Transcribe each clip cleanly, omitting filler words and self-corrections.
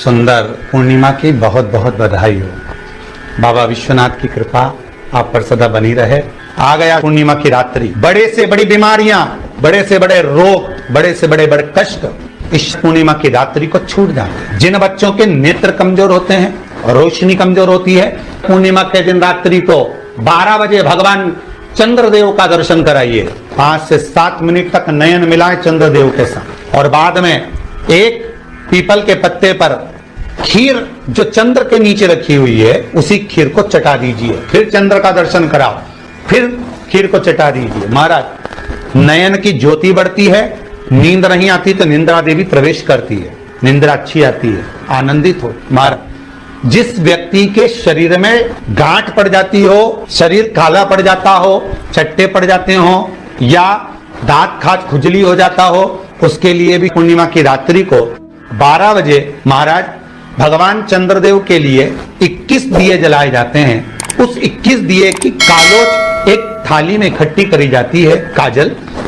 सुंदर पूर्णिमा की बहुत बहुत बधाई हो। बाबा विश्वनाथ की कृपा आप पर सदा बनी रहे। आ गया पूर्णिमा की रात्रि। बड़े से बड़ी बीमारियां, बड़े से बड़े रोग, बड़े से बड़े बड़े कष्ट इस पूर्णिमा की रात्रि को छूट जाते हैं। जिन बच्चों के नेत्र कमजोर होते हैं और रोशनी कमजोर होती है, पूर्णिमा के दिन रात्रि को 12 बजे भगवान चंद्रदेव का दर्शन कराइए। 5 से 7 मिनट तक नयन मिलाए चंद्रदेव के साथ, और बाद में एक पीपल के पत्ते पर खीर जो चंद्र के नीचे रखी हुई है, उसी खीर को चटा दीजिए। फिर चंद्र का दर्शन कराओ, फिर खीर को चटा दीजिए। महाराज, नयन की ज्योति बढ़ती है। नींद नहीं आती तो निंद्रा देवी प्रवेश करती है, निंद्रा अच्छी आती है, आनंदित हो। महाराज, जिस व्यक्ति के शरीर में गांठ पड़ जाती हो, शरीर काला पड़ जाता हो, चट्टे पड़ जाते हो, या दांत खाज खुजली हो जाता हो, उसके लिए भी पूर्णिमा की रात्रि को 12 बजे महाराज भगवान चंद्रदेव के लिए 21 दिए जलाए जाते हैं। उस 21 दिए की कालोच एक थाली में इकट्ठी करी जाती है।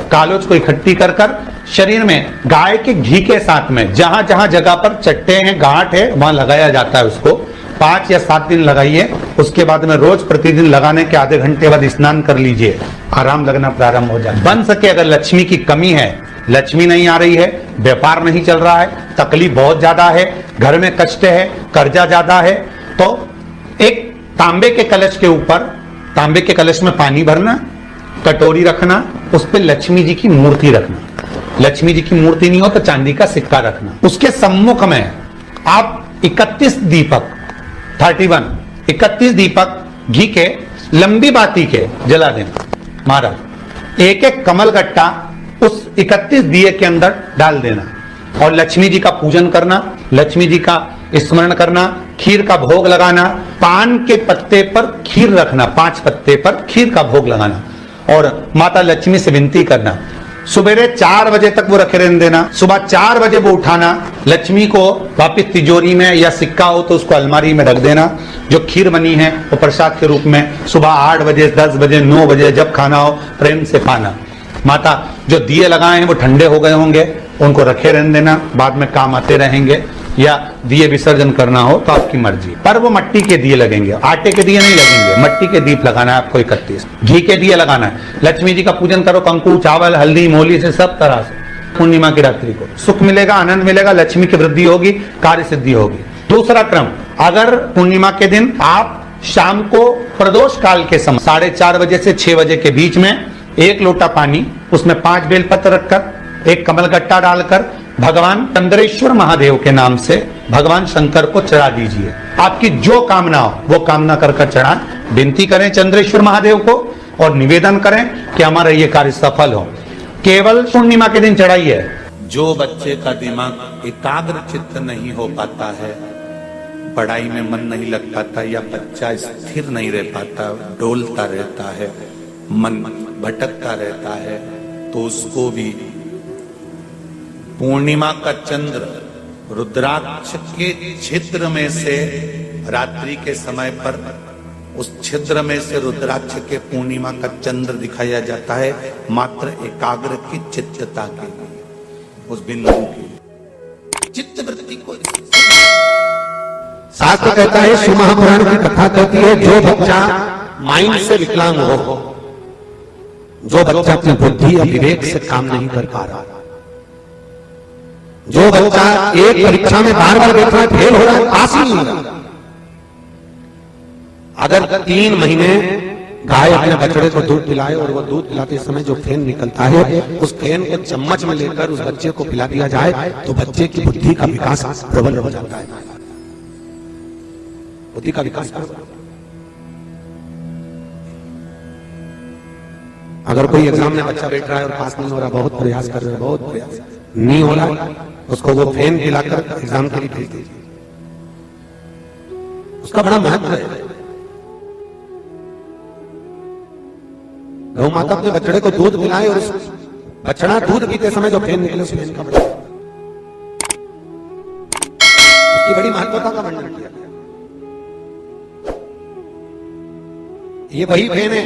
कालोच को इकट्ठी कर शरीर में गाय के घी के साथ में जहां जहां जगह पर चट्टे हैं, गांठ है, वहां लगाया जाता है। उसको 5 या 7 दिन लगाइए। उसके बाद में रोज प्रतिदिन लगाने के आधे घंटे बाद स्नान कर लीजिए, आराम लगना प्रारंभ हो जाए। बन सके अगर लक्ष्मी की कमी है, लक्ष्मी नहीं आ रही है, व्यापार नहीं चल रहा है, तकलीफ बहुत ज्यादा है, घर में कष्ट है, कर्जा ज्यादा है, तो एक तांबे के कलश के ऊपर, तांबे के कलश में पानी भरना, कटोरी रखना, उस पर लक्ष्मी जी की मूर्ति रखना। लक्ष्मी जी की मूर्ति नहीं हो तो चांदी का सिक्का रखना। उसके सम्मुख में आप 31 दीपक घी के लंबी बाती के जला देना। महाराज, एक एक कमल गट्टा उस 31 दिए के अंदर डाल देना, और लक्ष्मी जी का पूजन करना, लक्ष्मी जी का स्मरण करना, खीर का भोग लगाना। पान के पत्ते पर खीर रखना, 5 पत्ते पर खीर का भोग लगाना, और माता लक्ष्मी से विनती करना। सुबेरे 4 बजे तक वो रखे रहने देना। सुबह 4 बजे वो उठाना, लक्ष्मी को वापिस तिजोरी में, या सिक्का हो तो उसको अलमारी में रख देना। जो खीर बनी है वो प्रसाद के रूप में सुबह 8 बजे, 10 बजे, 9 बजे जब खाना हो प्रेम से खाना। माता, जो दिए लगाए हैं वो ठंडे हो गए होंगे, उनको रखे रहने देना, बाद में काम आते रहेंगे, या दिए विसर्जन करना हो तो आपकी मर्जी। पर वो मट्टी के दिए लगेंगे, आटे के दिए नहीं लगेंगे, मट्टी के दीप लगाना है आपको। 31 घी के दिए लगाना है। लक्ष्मी जी का पूजन करो, कंकु, चावल, हल्दी, मोली से, सब तरह से। पूर्णिमा की रात्रि को सुख मिलेगा, आनंद मिलेगा, लक्ष्मी की वृद्धि होगी, कार्य सिद्धि होगी। दूसरा क्रम, अगर पूर्णिमा के दिन आप शाम को प्रदोष काल के समय 4:30 बजे से 6 बजे के बीच में 1 लोटा पानी, उसमें 5 बेलपत्र रखकर, 1 कमल गट्टा डालकर भगवान चंद्रेश्वर महादेव के नाम से भगवान शंकर को चढ़ा दीजिए। आपकी जो कामना हो वो कामना कर चढ़ा, विनती करें चंद्रेश्वर महादेव को, और निवेदन करें कि हमारा ये कार्य सफल हो। केवल पूर्णिमा के दिन चढ़ाइए। जो बच्चे का दिमाग एकाग्र चित्त नहीं हो पाता है, पढ़ाई में मन नहीं लग पाता, या बच्चा स्थिर नहीं रह पाता, डोलता रहता है, मन भटकता रहता है, तो उसको भी पूर्णिमा का चंद्र रुद्राक्ष के छिद्र में से रात्रि के समय पर उस छिद्र में से रुद्राक्ष के पूर्णिमा का चंद्र दिखाया जाता है, मात्र एकाग्र की चित्तता के लिए, उस बिंदु की चित्त वृत्ति को। शास्त्र कहता है, शिव महापुराण की कथा कहती है, जो बच्चा माइंड से विकलांग हो, जो बच्चा अपनी बुद्धि या विवेक से काम नहीं कर पा रहा, जो बच्चा एक परीक्षा में बार-बार देख रहा है, फेल हो रहा है, पास ही नहीं हो रहा, अगर 3 महीने गाय अपने बछड़े को दूध पिलाए, और वो दूध पिलाते समय जो फेन निकलता है, उस फेन को चम्मच में लेकर उस बच्चे को पिला दिया जाए, तो बच्चे की बुद्धि का विकास प्रबल हो जाता है। बुद्धि का विकास। अगर कोई एग्जाम में बच्चा बैठ रहा है और पास नहीं हो रहा, बहुत प्रयास कर रहे हैं, बहुत प्रयास नहीं हो रहा, उसको वो फेन पिलाकर एग्जाम के लिए भेज दीजिए। उसका बड़ा महत्व है। गौ माता अपने बछड़े को दूध पिलाए, और बछड़ा दूध पीते समय जो फेन निकले, उस फेन का बड़ा, उसकी बड़ी महत्वता का वर्णन किया। ये वही फेन है,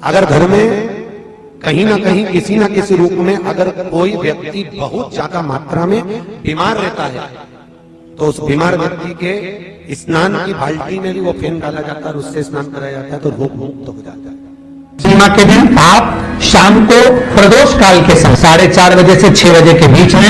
अगर घर में कहीं ना कहीं किसी ना किसी रूप में अगर कोई व्यक्ति बहुत ज्यादा मात्रा में बीमार रहता है, तो उस बीमार व्यक्ति के स्नान की बाल्टी में भी वो फेन डाला जाता है और उससे स्नान कराया जाता है तो रोग मुक्त हो जाता है। पूर्णिमा के दिन आप शाम को प्रदोष काल के समय 4:30 बजे से 6 बजे के बीच में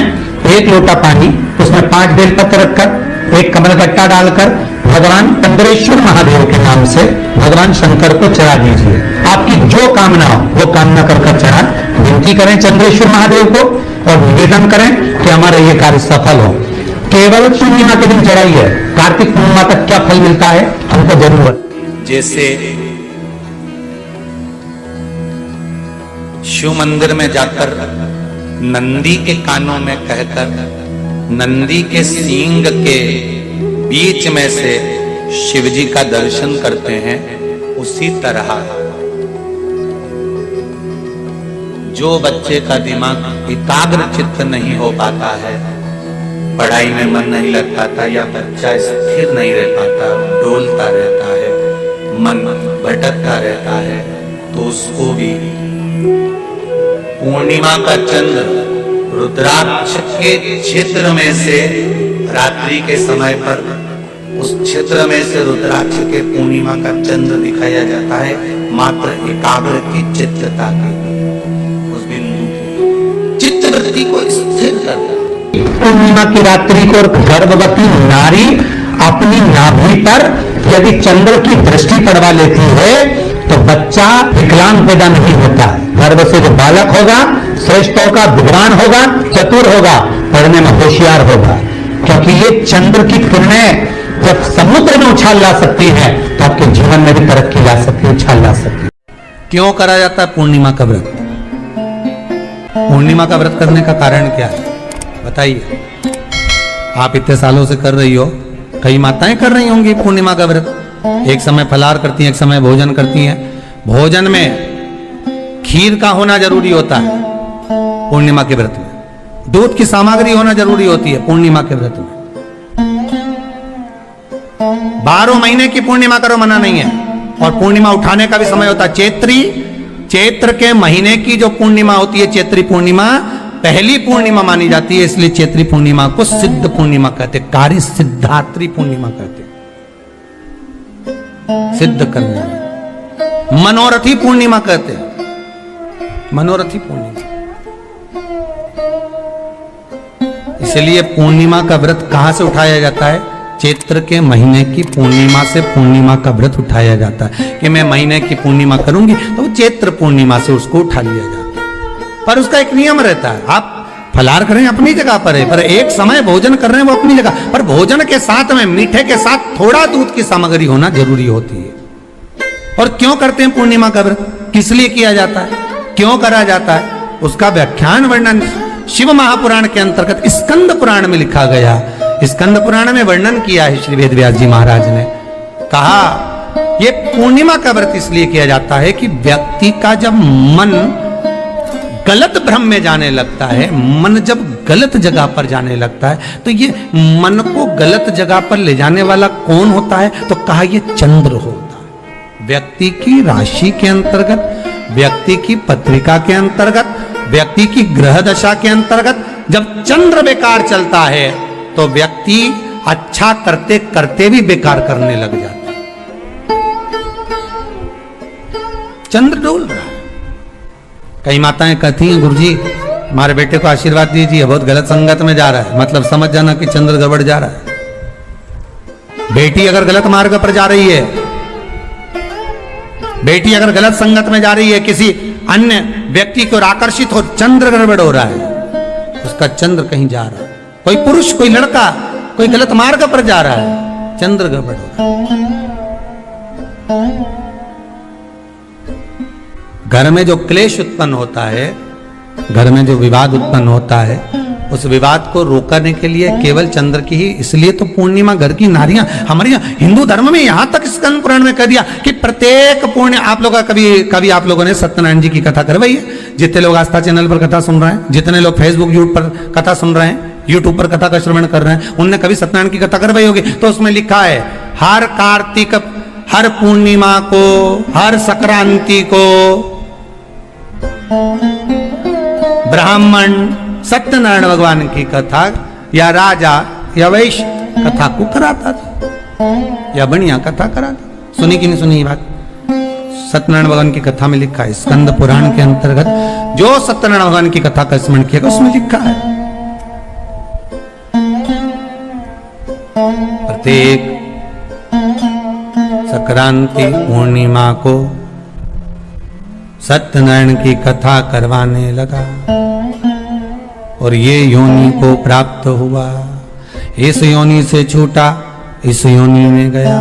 1 लोटा पानी, उसमें 5 बेलपत्र रखकर 1 कमलगट्टा डालकर भगवान चंद्रेश्वर महादेव के नाम से भगवान शंकर को चढ़ा दीजिए। आपकी जो कामना हो वो कामना कर चढ़ा, विनती करें चंद्रेश्वर महादेव को और निवेदन करें कि हमारा ये कार्य सफल हो। केवल पूर्णिमा के दिन चढ़ाइए। कार्तिक पूर्णिमा तक क्या फल मिलता है हमको जरूर। जैसे शिव मंदिर में जाकर नंदी के कानों में कहकर नंदी के सींग के बीच में से शिव जी का दर्शन करते हैं, उसी तरह जो बच्चे का दिमाग एकाग्र चित्त नहीं हो पाता है, पढ़ाई में मन नहीं लग पाता या बच्चा स्थिर नहीं रह पाता, डोलता रहता है, मन भटकता रहता है, तो उसको भी पूर्णिमा का चंद्र रुद्राक्ष के क्षेत्र में से रात्रि के समय पर उस क्षेत्र में से रुद्राक्ष के पूर्णिमा का चंद्र दिखाया जाता है, मात्र एकाग्र की चित्तता के उस बिंदु की चित्तवृत्ति को स्थिर करता। पूर्णिमा की रात्रि को गर्भवती नारी अपनी नाभि पर यदि चंद्र की दृष्टि पड़वा लेती है तो बच्चा विकलांग पैदा नहीं होता है। गर्भ से जो बालक होगा श्रेष्ठ होगा, विद्वान होगा, चतुर होगा, पढ़ने में होशियार होगा, क्योंकि ये चंद्र की किरणें जब समुद्र में उछाल ला सकती है तो आपके जीवन में भी तरक्की ला सकती है, उछाल ला सकती है। क्यों करा जाता है पूर्णिमा का व्रत? पूर्णिमा का व्रत करने का कारण क्या है बताइए? आप इतने सालों से कर रही हो, कई माताएं कर रही होंगी पूर्णिमा का व्रत। एक समय फलाहार करती हैं, एक समय भोजन करती हैं। भोजन में खीर का होना जरूरी होता है पूर्णिमा के व्रत में, दूध की सामग्री होना जरूरी होती है पूर्णिमा के व्रत में। 12 महीने की पूर्णिमा करो मना नहीं है, और पूर्णिमा उठाने का भी समय होता है। चैत्र के महीने की जो पूर्णिमा होती है, चैत्री पूर्णिमा पहली पूर्णिमा मानी जाती है, इसलिए चैत्री पूर्णिमा को सिद्ध पूर्णिमा कहते, कार्य सिद्धात्री पूर्णिमा कहते, सिद्ध करने में। मनोरथी पूर्णिमा कहते, मनोरथी पूर्णिमा। इसलिए पूर्णिमा का व्रत कहां से उठाया जाता है? चैत्र के महीने की पूर्णिमा से पूर्णिमा का व्रत उठाया जाता है कि मैं महीने की पूर्णिमा करूंगी तो चैत्र पूर्णिमा से उसको उठा लिया जाता है। पर उसका एक नियम रहता है, आप फलाहार करें अपनी जगह पर है, पर एक समय भोजन कर रहे हैं वो अपनी जगह पर, भोजन के साथ में मीठे के साथ थोड़ा दूध की सामग्री होना जरूरी होती है। और क्यों करते हैं पूर्णिमा का व्रत? किस लिए किया जाता है, क्यों करा जाता है? उसका व्याख्यान वर्णन शिव महापुराण के अंतर्गत स्कंद पुराण में लिखा गया। स्कंद पुराण में वर्णन किया है श्री वेद व्यास जी महाराज ने, कहा ये पूर्णिमा का व्रत इसलिए किया जाता है कि व्यक्ति का जब मन गलत भ्रम में जाने लगता है, मन जब गलत जगह पर जाने लगता है, तो ये मन को गलत जगह पर ले जाने वाला कौन होता है? तो कहा ये चंद्र होता है। व्यक्ति की राशि के अंतर्गत, व्यक्ति की पत्रिका के अंतर्गत, व्यक्ति की ग्रह दशा के अंतर्गत जब चंद्र बेकार चलता है तो व्यक्ति अच्छा करते करते भी बेकार करने लग जाता है। चंद्र डोल रहा है। कई माताएं कहती हैं गुरुजी हमारे बेटे को आशीर्वाद दीजिए, बहुत गलत संगत में जा रहा है, मतलब समझ जाना कि चंद्र गड़बड़ जा रहा है। बेटी अगर गलत मार्ग पर जा रही है, बेटी अगर गलत संगत में जा रही है, किसी अन्य व्यक्ति को आकर्षित हो, चंद्र गड़बड़ हो रहा है, उसका चंद्र कहीं जा रहा है। कोई पुरुष, कोई लड़का, कोई गलत मार्ग पर जा रहा है, चंद्र गड़बड़ हो रहा है। घर में जो क्लेश उत्पन्न होता है, घर में जो विवाद उत्पन्न होता है, उस विवाद को रोकने के लिए केवल चंद्र की ही, इसलिए तो पूर्णिमा घर की नारियां हमारे यहाँ हिंदू धर्म में यहां तक स्कंद पुराण में कह दिया कि प्रत्येक पूर्ण, आप लोग कभी आप लोगों ने सत्यनारायण जी की कथा करवाई है? जितने लोग आस्था चैनल पर कथा सुन रहे हैं, जितने लोग फेसबुक यूट्यूब पर कथा सुन रहे हैं, यूट्यूब पर कथा का श्रवण कर रहे हैं, उनने कभी सत्यनारायण की कथा करवाई होगी। तो उसमें लिखा है हर कार्तिक, हर पूर्णिमा को, हर संक्रांति को ब्राह्मण सत्यनारायण भगवान की कथा या राजा या वैश्य कथा को कराता था या बढ़िया कथा कराता। सुनी कि नहीं सुनी ये बात? सत्यनारायण भगवान की कथा में लिखा है, स्कंद पुराण के अंतर्गत जो सत्यनारायण भगवान की कथा का स्मरण किया उसमें लिखा है प्रत्येक संक्रांति पूर्णिमा को सत्यनारायण की कथा करवाने लगा और ये योनि को प्राप्त हुआ, इस योनि से छूटा, इस योनि में गया।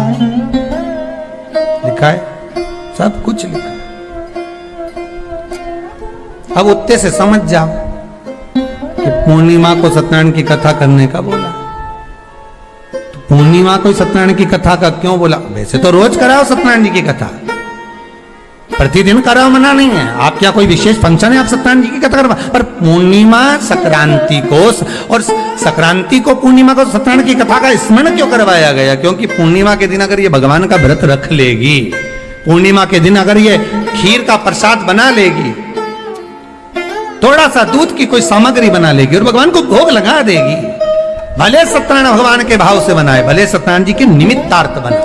लिखा है, सब कुछ लिखा है। अब उत्ते से समझ जाओ कि पूर्णिमा को सत्यनारायण की कथा करने का बोला, तो पूर्णिमा को सत्यनारायण की कथा का क्यों बोला? वैसे तो रोज कराओ सत्यनारायण जी की कथा, प्रतिदिन कराओ, मना नहीं है। आप क्या कोई विशेष फंक्शन है आप सत्यनारायण जी की कथा करवा, पर पूर्णिमा संक्रांति को और संक्रांति को पूर्णिमा को सत्यनारायण की कथा का स्मरण क्यों करवाया गया? क्योंकि पूर्णिमा के दिन अगर ये भगवान का व्रत रख लेगी, पूर्णिमा के दिन अगर ये खीर का प्रसाद बना लेगी, थोड़ा सा दूध की कोई सामग्री बना लेगी और भगवान को भोग लगा देगी, भले सत्यनारायण भगवान के भाव से बनाए, भले सत्यनारायण जी के निमित्तार्थ बना,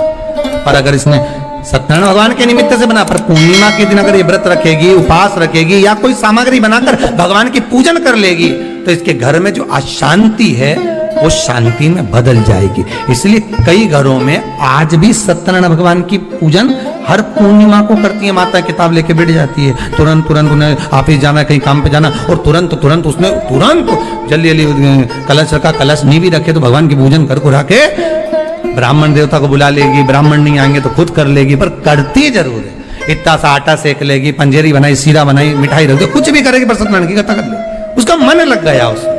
पर अगर इसने सत्यनारायण भगवान के निमित्त से बना, पर पूर्णिमा के दिन अगर ये व्रत रखेगी, उपवास रखेगी या कोई सामग्री बनाकर भगवान की पूजन कर लेगी, तो इसके घर में जो अशांति है वो शांति में बदल जाएगी। इसलिए कई घरों में आज भी सत्यनारायण भगवान की पूजन हर पूर्णिमा को करती है। माता किताब लेके बैठ जाती है, तुरंत उन्हें ऑफिस जाना, कहीं काम पे जाना, और तुरंत उसने जल्दी कलश रखा, कलश नहीं भी रखे तो भगवान की पूजन कर के ब्राह्मण देवता को बुला लेगी, ब्राह्मण नहीं आएंगे तो खुद कर लेगी, पर करती जरूर है। इतना सा आटा सेक लेगी, पंजेरी बनाई, सीरा बनाई, मिठाई रख दो, कुछ भी करेगी पर सत्यनारायण की कथा कर ले, उसका मन लग गया उसमें।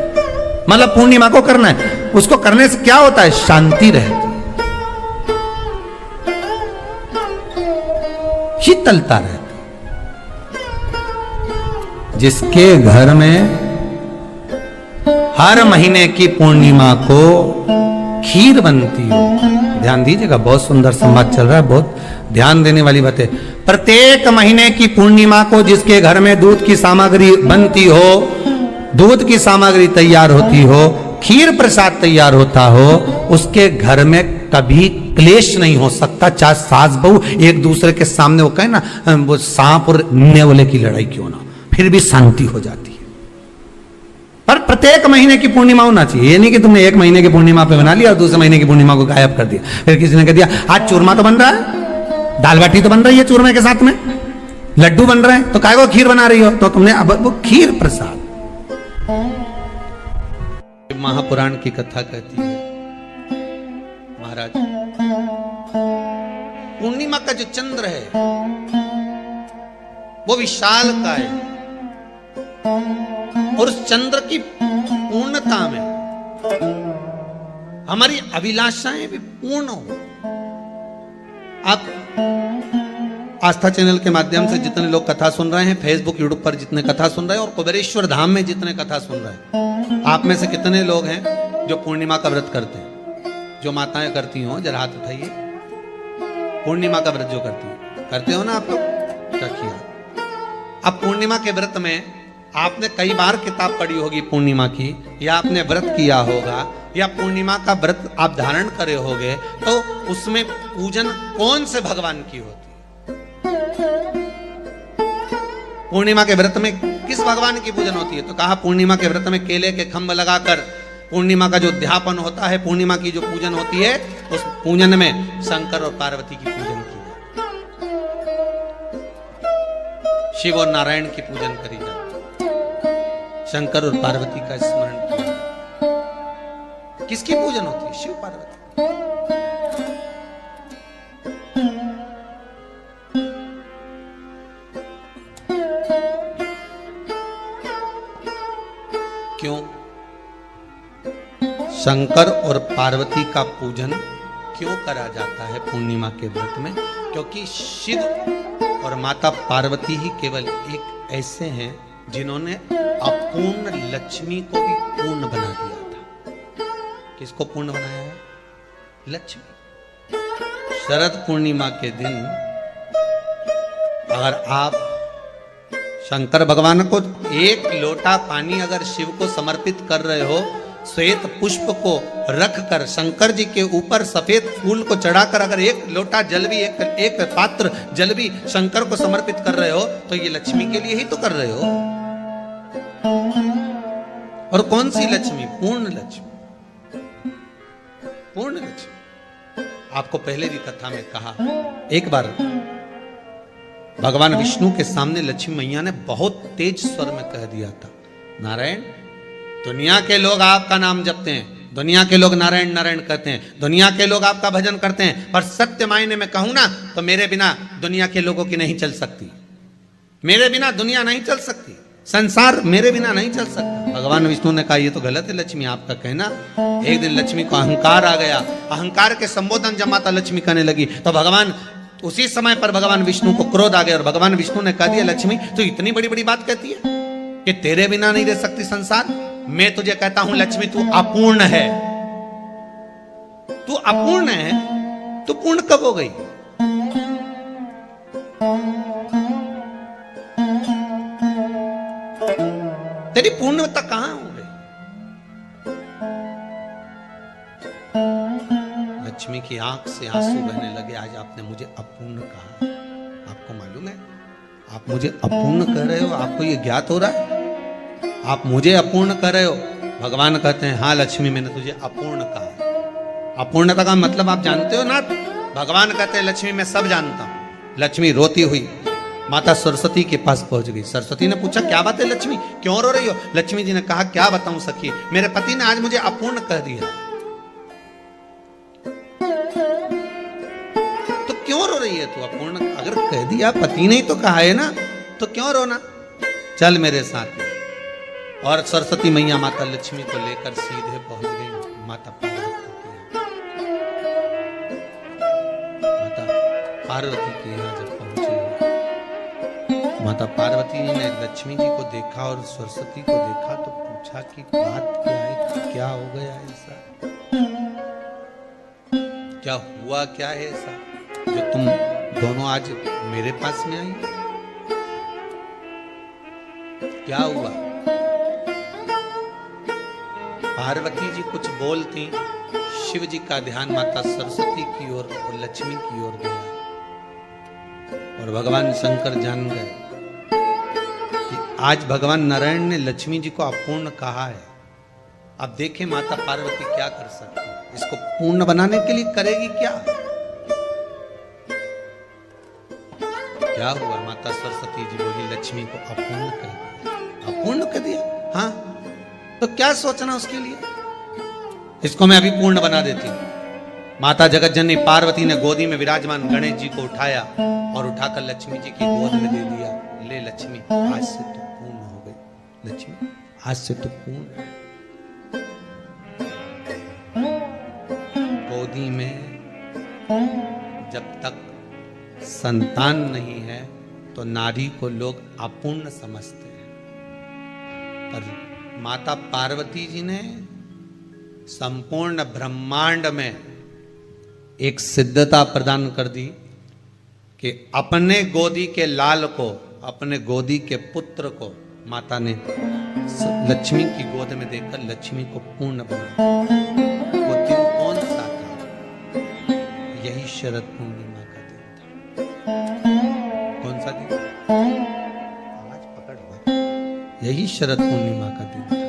मतलब पूर्णिमा को करना है, उसको करने से क्या होता है? शांति रहती, शीतलता रहती। जिसके घर में हर महीने की पूर्णिमा को खीर बनती हो, ध्यान दीजिएगा, बहुत सुंदर संवाद चल रहा है, बहुत ध्यान देने वाली बात है। प्रत्येक महीने की पूर्णिमा को जिसके घर में दूध की सामग्री बनती हो, दूध की सामग्री तैयार होती हो, खीर प्रसाद तैयार होता हो, उसके घर में कभी क्लेश नहीं हो सकता। चाहे सास बहू एक दूसरे के सामने वो कहे ना, वो सांप और नेवले की लड़ाई क्यों ना, फिर भी शांति हो जाती है। पर प्रत्येक महीने की पूर्णिमा होना चाहिए। ये नहीं कि तुमने एक महीने की पूर्णिमा पे बना लिया और दूसरे महीने की पूर्णिमा को गायब कर दिया। फिर किसी ने कह दिया आज चूरमा तो बन रहा है, दाल बाटी तो बन रही है चूरमे के साथ में, लड्डू बन रहे हैं, तो काय को खीर बना रही हो? तो तुमने अब वो खीर प्रसाद। महापुराण की कथा कहती है, महाराज पूर्णिमा का जो चंद्र है वो विशाल का है, और उस चंद्र की पूर्णता में हमारी अभिलाषाएं भी पूर्ण हो। आप आस्था चैनल के माध्यम से जितने लोग कथा सुन रहे हैं, फेसबुक यूट्यूब पर जितने कथा सुन रहे हैं, और कुबेरेश्वर धाम में जितने कथा सुन रहे हैं, आप में से कितने लोग हैं जो पूर्णिमा का व्रत करते हैं? जो माताएं करती हो जरा हाथ उठाइए। पूर्णिमा का व्रत जो करते हो ना आप लोग, रखिए। अब पूर्णिमा के व्रत में आपने कई बार किताब पढ़ी होगी पूर्णिमा की, या आपने व्रत किया होगा, या पूर्णिमा का व्रत आप धारण करे होगे, तो उसमें पूजन कौन से भगवान की होती है? पूर्णिमा के व्रत में किस भगवान की पूजन होती है? तो कहा पूर्णिमा के व्रत में केले के खंभ लगाकर पूर्णिमा का जो अध्यापन होता है, पूर्णिमा की जो पूजन होती है, उस पूजन में शंकर और पार्वती की पूजन की जाती, शिव और नारायण की पूजन करी जाती, शंकर और पार्वती का स्मरण किया। किसकी पूजन होती है? शिव पार्वती। क्यों शंकर और पार्वती का पूजन क्यों करा जाता है पूर्णिमा के व्रत में? क्योंकि शिव और माता पार्वती ही केवल एक ऐसे हैं जिन्होंने अपूर्ण लक्ष्मी को भी पूर्ण बना दिया था। किसको पूर्ण बनाया है? लक्ष्मी। शरद पूर्णिमा के दिन अगर आप शंकर भगवान को एक लोटा पानी अगर शिव को समर्पित कर रहे हो, श्वेत पुष्प को रखकर शंकर जी के ऊपर सफेद फूल को चढ़ाकर अगर एक लोटा जल भी एक पात्र जल भी शंकर को समर्पित कर रहे हो तो ये लक्ष्मी के लिए ही तो कर रहे हो। और कौन सी लक्ष्मी? पूर्ण लक्ष्मी, पूर्ण लक्ष्मी। आपको पहले भी कथा में कहा, एक बार भगवान विष्णु के सामने लक्ष्मी मैया ने बहुत तेज स्वर में कह दिया था, नारायण, दुनिया के लोग आपका नाम जपते हैं, दुनिया के लोग नारायण नारायण कहते हैं, दुनिया के लोग आपका भजन करते हैं, पर सत्य मायने में कहूं ना तो मेरे बिना दुनिया के लोगों की नहीं चल सकती, मेरे बिना दुनिया नहीं चल सकती, संसार मेरे बिना नहीं चल सकता। भगवान विष्णु ने कहा, ये तो गलत है लक्ष्मी आपका कहना। एक दिन लक्ष्मी को अहंकार आ गया, अहंकार के संबोधन जब माता लक्ष्मी करने लगी तो भगवान उसी समय पर भगवान विष्णु को क्रोध आ गया और भगवान विष्णु ने कह दिया, लक्ष्मी तू इतनी बड़ी बड़ी बात कहती है कि तेरे बिना नहीं रह सकती संसार। मैं तुझे कहता हूं लक्ष्मी, तू अपूर्ण है, तू अपूर्ण है, तू पूर्ण कब हो गई? तेरी पूर्णता कहां हो गई? लक्ष्मी की आंख से आंसू बहने लगे। आज आपने मुझे अपूर्ण कहा, आपको मालूम है आप मुझे अपूर्ण कह रहे हो? आपको ये ज्ञात हो रहा है आप मुझे अपूर्ण कह रहे हो? भगवान कहते हैं, हाँ लक्ष्मी, मैंने तुझे अपूर्ण कहा। अपूर्णता का मतलब आप जानते हो ना? भगवान कहते हैं, लक्ष्मी मैं सब जानता हूं। लक्ष्मी रोती हुई माता सरस्वती के पास पहुंच गई। सरस्वती ने पूछा, क्या बात है लक्ष्मी, क्यों रो रही हो? लक्ष्मी जी ने कहा, क्या बताऊं सखी, मेरे पति ने आज मुझे अपूर्ण कह दिया। तो क्यों रो रही है तू? अपूर्ण अगर कह दिया, पति ने ही तो कहा है ना, तो क्यों रोना? चल मेरे साथ। और सरस्वती मैया माता लक्ष्मी को लेकर सीधे पहुंच गई माता पार्वती के यहाँ। जब पहुंची माता पार्वती ने लक्ष्मी जी को देखा और सरस्वती को देखा तो पूछा कि बात क्या है, क्या हो गया ऐसा, क्या हुआ, क्या है ऐसा जो तुम दोनों आज मेरे पास में आई? क्या हुआ? पार्वती जी कुछ बोलती, शिव जी का ध्यान माता सरस्वती की ओर और लक्ष्मी की ओर गया और भगवान शंकर जान गए कि आज भगवान नारायण ने लक्ष्मी जी को अपूर्ण कहा है। अब देखें माता पार्वती क्या कर सकती है, इसको पूर्ण बनाने के लिए करेगी क्या? क्या हुआ? माता सरस्वती जी बोली, लक्ष्मी को अपूर्ण कर दिया। अपूर्ण कर दिया? हाँ, तो क्या सोचना उसके लिए, इसको मैं अभी पूर्ण बना देती हूं। माता जगत जननी पार्वती ने गोदी में विराजमान गणेश जी को उठाया और उठाकर लक्ष्मी जी की गोद में दे दिया। ले लक्ष्मी, आज से तू पूर्ण हो गई। लक्ष्मी, आज से तू पूर्ण। गोदी में जब तक संतान नहीं है तो नारी को लोग अपूर्ण समझते हैं, पर माता पार्वती जी ने संपूर्ण ब्रह्मांड में एक सिद्धता प्रदान कर दी कि अपने गोदी के लाल को, अपने गोदी के पुत्र को माता ने लक्ष्मी की गोद में देकर लक्ष्मी को पूर्ण बनाया। वो दिन कौन सा था? यही शरद पूर्णिमा का दिन था। कौन सा दिन? आवाज पकड़ हुआ। यही शरद पूर्णिमा का दिन था।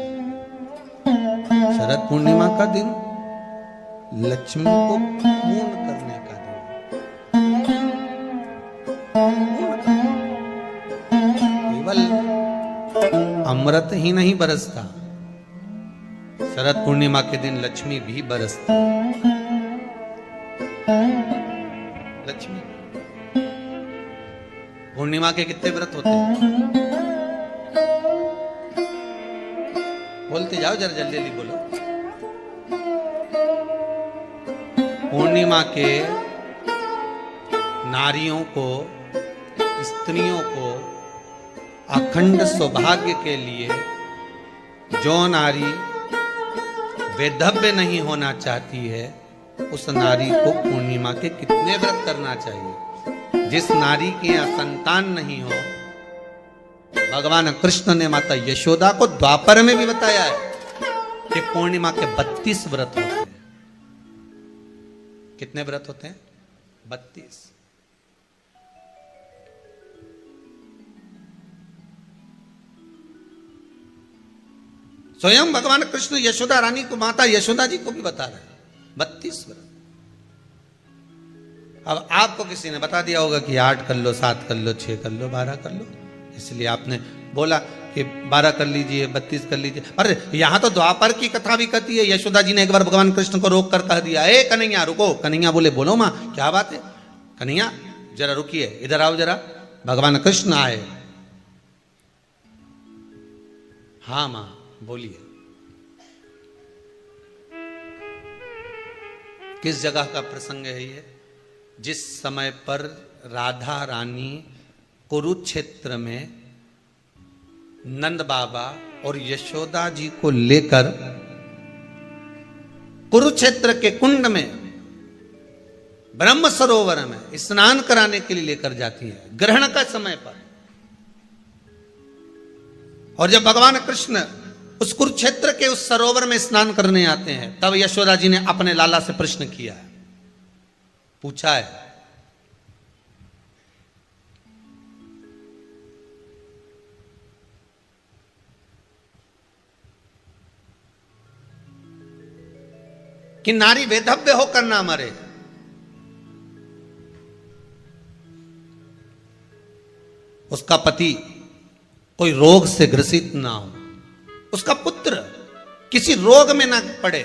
शरद पूर्णिमा का दिन लक्ष्मी को पूर्ण करने का दिन। केवल अमृत ही नहीं बरसता, शरद पूर्णिमा के दिन लक्ष्मी भी बरसती। लक्ष्मी पूर्णिमा के कितने व्रत होते हैं? बोलते जाओ, जरा जल्दी जल्दी बोलो। पूर्णिमा के नारियों को, स्त्रियों को अखंड सौभाग्य के लिए, जो नारी वैधव्य नहीं होना चाहती है उस नारी को पूर्णिमा के कितने व्रत करना चाहिए? जिस नारी के यहाँ संतान नहीं हो, भगवान कृष्ण ने माता यशोदा को द्वापर में भी बताया है कि पूर्णिमा के 32 व्रत होते हैं। कितने व्रत होते हैं? 32। स्वयं भगवान कृष्ण यशोदा रानी को, माता यशोदा जी को भी बता रहे हैं 32 व्रत। अब आपको किसी ने बता दिया होगा कि 8 कर लो, 7 कर लो, 6 कर लो, 12 कर लो, इसलिए आपने बोला कि 12 कर लीजिए, 32 कर लीजिए। अरे यहां तो द्वापर की कथा भी कहती है। यशोदा जी ने एक बार भगवान कृष्ण को रोक कर कह दिया, ए कन्हैया रुको। कन्हैया बोले, बोलो मां क्या बात है? कन्हैया जरा रुकिए, इधर आओ जरा। भगवान कृष्ण आए। हाँ मां बोलिए। किस जगह का प्रसंग है ये? जिस समय पर राधा रानी कुरुक्षेत्र में नंद बाबा और यशोदा जी को लेकर कुरुक्षेत्र के कुंड में, ब्रह्म सरोवर में स्नान कराने के लिए लेकर जाती है, ग्रहण का समय पर। और जब भगवान कृष्ण उस कुरुक्षेत्र के उस सरोवर में स्नान करने आते हैं, तब यशोदा जी ने अपने लाला से प्रश्न किया है, पूछा है कि नारी वेधव्य होकर ना मरे। उसका पति कोई रोग से ग्रसित ना हो, उसका पुत्र किसी रोग में ना पड़े,